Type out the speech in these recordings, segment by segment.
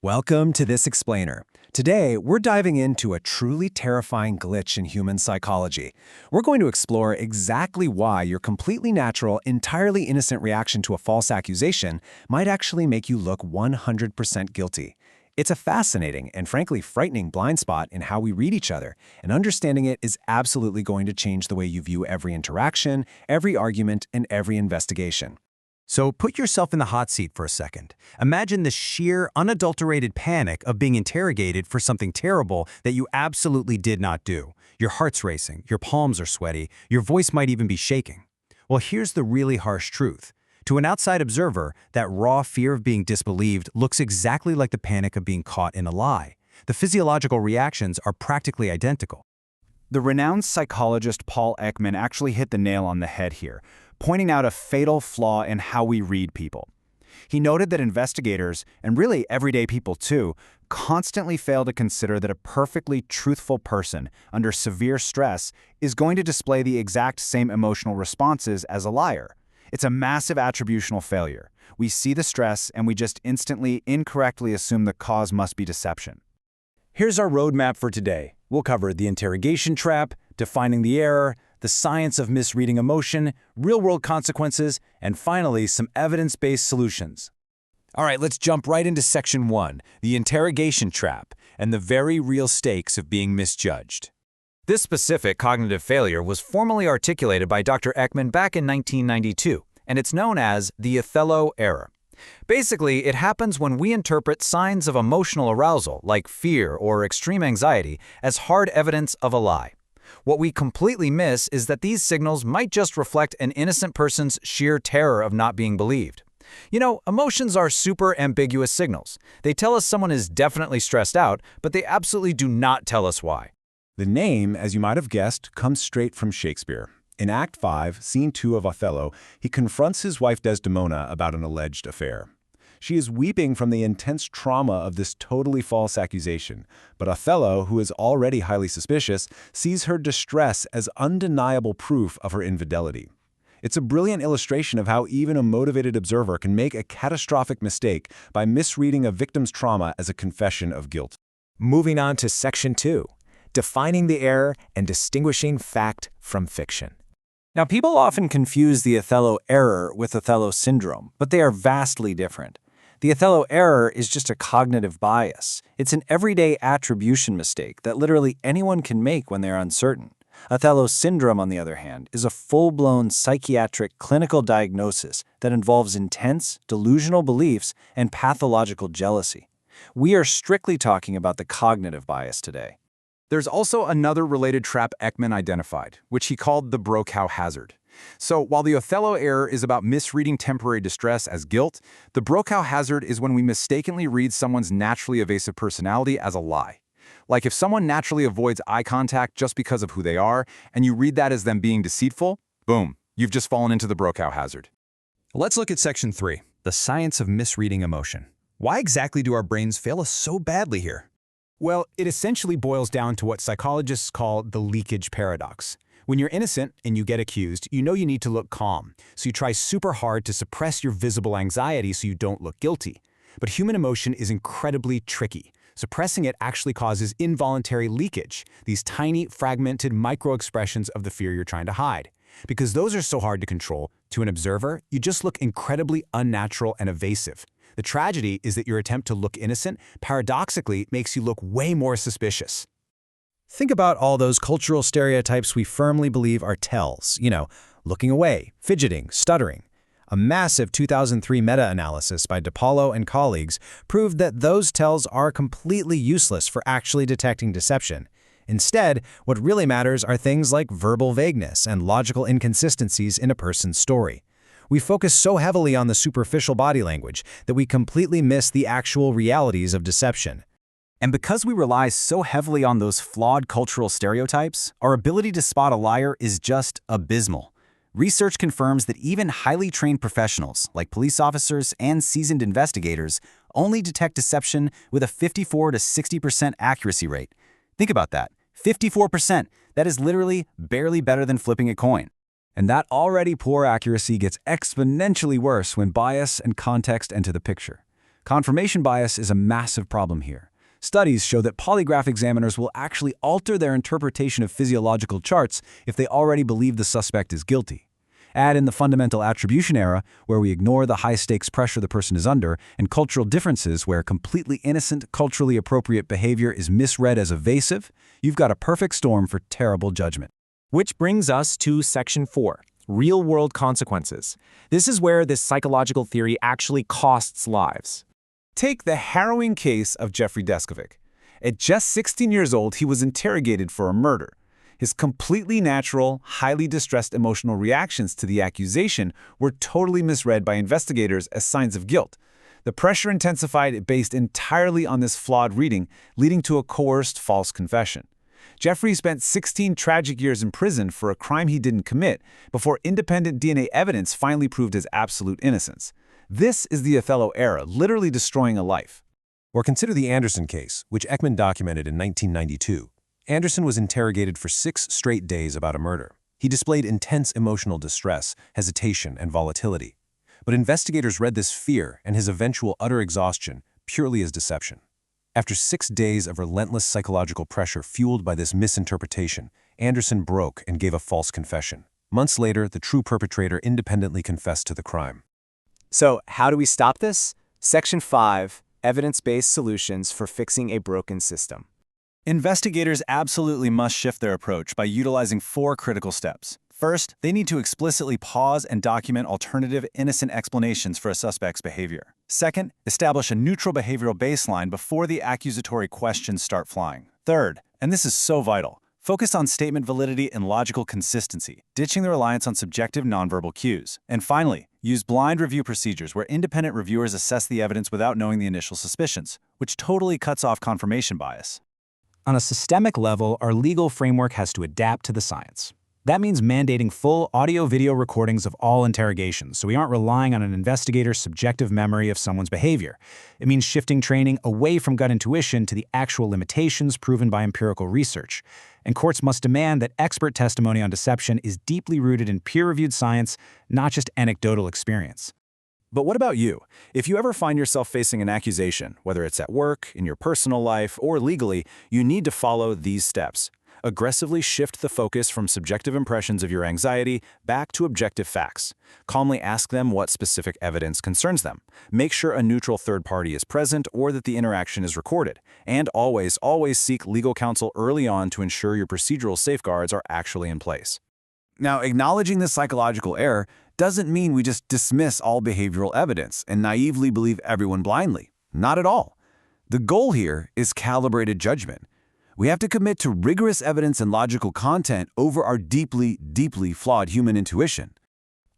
Welcome to This Explainer. Today, we're diving into a truly terrifying glitch in human psychology. We're going to explore exactly why your completely natural, entirely innocent reaction to a false accusation might actually make you look 100% guilty. It's a fascinating and frankly frightening blind spot in how we read each other, and understanding it is absolutely going to change the way you view every interaction, every argument, and every investigation. So put yourself in the hot seat for a second. Imagine the sheer, unadulterated panic of being interrogated for something terrible that you absolutely did not do. Your heart's racing, your palms are sweaty, your voice might even be shaking. Well, here's the really harsh truth. To an outside observer, that raw fear of being disbelieved looks exactly like the panic of being caught in a lie. The physiological reactions are practically identical. The renowned psychologist Paul Ekman actually hit the nail on the head here, pointing out a fatal flaw in how we read people. He noted that investigators, and really everyday people too, constantly fail to consider that a perfectly truthful person under severe stress is going to display the exact same emotional responses as a liar. It's a massive attributional failure. We see the stress and we just instantly, incorrectly assume the cause must be deception. Here's our roadmap for today. We'll cover the interrogation trap, defining the error, the science of misreading emotion, real-world consequences, and finally, some evidence-based solutions. All right, let's jump right into Section 1, the interrogation trap, and the very real stakes of being misjudged. This specific cognitive failure was formally articulated by Dr. Ekman back in 1992, and it's known as the Othello Error. Basically, it happens when we interpret signs of emotional arousal, like fear or extreme anxiety, as hard evidence of a lie. What we completely miss is that these signals might just reflect an innocent person's sheer terror of not being believed. You know, emotions are super ambiguous signals. They tell us someone is definitely stressed out, but they absolutely do not tell us why. The name, as you might have guessed, comes straight from Shakespeare. In Act 5, Scene 2 of Othello, he confronts his wife Desdemona about an alleged affair. She is weeping from the intense trauma of this totally false accusation, but Othello, who is already highly suspicious, sees her distress as undeniable proof of her infidelity. It's a brilliant illustration of how even a motivated observer can make a catastrophic mistake by misreading a victim's trauma as a confession of guilt. Moving on to Section 2, defining the error and distinguishing fact from fiction. Now, people often confuse the Othello error with Othello syndrome, but they are vastly different. The Othello error is just a cognitive bias. It's an everyday attribution mistake that literally anyone can make when they're uncertain. Othello syndrome, on the other hand, is a full-blown psychiatric clinical diagnosis that involves intense, delusional beliefs and pathological jealousy. We are strictly talking about the cognitive bias today. There's also another related trap Ekman identified, which he called the bro-cow hazard. So while the Othello error is about misreading temporary distress as guilt, the bro-cow hazard is when we mistakenly read someone's naturally evasive personality as a lie. Like if someone naturally avoids eye contact just because of who they are, and you read that as them being deceitful, boom, you've just fallen into the bro-cow hazard. Let's look at Section 3, the science of misreading emotion. Why exactly do our brains fail us so badly here? Well, it essentially boils down to what psychologists call the leakage paradox. When you're innocent and you get accused, you know you need to look calm, so you try super hard to suppress your visible anxiety so you don't look guilty. But human emotion is incredibly tricky. Suppressing it actually causes involuntary leakage, these tiny, fragmented micro-expressions of the fear you're trying to hide. Because those are so hard to control, to an observer, you just look incredibly unnatural and evasive. The tragedy is that your attempt to look innocent paradoxically makes you look way more suspicious. Think about all those cultural stereotypes we firmly believe are tells. Looking away, fidgeting, stuttering. A massive 2003 meta-analysis by DePaulo and colleagues proved that those tells are completely useless for actually detecting deception. Instead, what really matters are things like verbal vagueness and logical inconsistencies in a person's story. We focus so heavily on the superficial body language that we completely miss the actual realities of deception. And because we rely so heavily on those flawed cultural stereotypes, our ability to spot a liar is just abysmal. Research confirms that even highly trained professionals, like police officers and seasoned investigators, only detect deception with a 54 to 60% accuracy rate. Think about that. 54%. That is literally barely better than flipping a coin. And that already poor accuracy gets exponentially worse when bias and context enter the picture. Confirmation bias is a massive problem here. Studies show that polygraph examiners will actually alter their interpretation of physiological charts if they already believe the suspect is guilty. Add in the fundamental attribution error, where we ignore the high-stakes pressure the person is under, and cultural differences where completely innocent, culturally appropriate behavior is misread as evasive, you've got a perfect storm for terrible judgment. Which brings us to Section 4, real-world consequences. This is where this psychological theory actually costs lives. Take the harrowing case of Jeffrey Deskovic. At just 16 years old, he was interrogated for a murder. His completely natural, highly distressed emotional reactions to the accusation were totally misread by investigators as signs of guilt. The pressure intensified based entirely on this flawed reading, leading to a coerced false confession. Jeffrey spent 16 tragic years in prison for a crime he didn't commit before independent DNA evidence finally proved his absolute innocence. This is the Othello Error, literally destroying a life. Or consider the Anderson case, which Ekman documented in 1992. Anderson was interrogated for 6 straight days about a murder. He displayed intense emotional distress, hesitation, and volatility. But investigators read this fear and his eventual utter exhaustion purely as deception. After 6 days of relentless psychological pressure fueled by this misinterpretation, Anderson broke and gave a false confession. Months later, the true perpetrator independently confessed to the crime. So, how do we stop this? Section 5, evidence-based solutions for fixing a broken system. Investigators absolutely must shift their approach by utilizing 4 critical steps. First, they need to explicitly pause and document alternative, innocent explanations for a suspect's behavior. Second, establish a neutral behavioral baseline before the accusatory questions start flying. Third, and this is so vital, focus on statement validity and logical consistency, ditching the reliance on subjective nonverbal cues. And finally, use blind review procedures where independent reviewers assess the evidence without knowing the initial suspicions, which totally cuts off confirmation bias. On a systemic level, our legal framework has to adapt to the science. That means mandating full audio-video recordings of all interrogations, so we aren't relying on an investigator's subjective memory of someone's behavior. It means shifting training away from gut intuition to the actual limitations proven by empirical research. And courts must demand that expert testimony on deception is deeply rooted in peer-reviewed science, not just anecdotal experience. But what about you? If you ever find yourself facing an accusation, whether it's at work, in your personal life, or legally, you need to follow these steps. Aggressively shift the focus from subjective impressions of your anxiety back to objective facts. Calmly ask them what specific evidence concerns them. Make sure a neutral third party is present or that the interaction is recorded. And always seek legal counsel early on to ensure your procedural safeguards are actually in place. Now, acknowledging this psychological error doesn't mean we just dismiss all behavioral evidence and naively believe everyone blindly. Not at all. The goal here is calibrated judgment. We have to commit to rigorous evidence and logical content over our deeply flawed human intuition.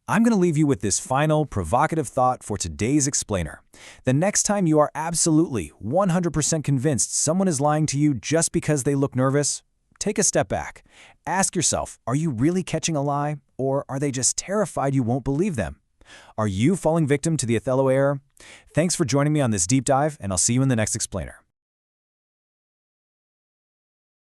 I'm going to leave you with this final, provocative thought for today's explainer. The next time you are absolutely 100% convinced someone is lying to you just because they look nervous, take a step back. Ask yourself, are you really catching a lie, or are they just terrified you won't believe them? Are you falling victim to the Othello Error? Thanks for joining me on this deep dive, and I'll see you in the next explainer.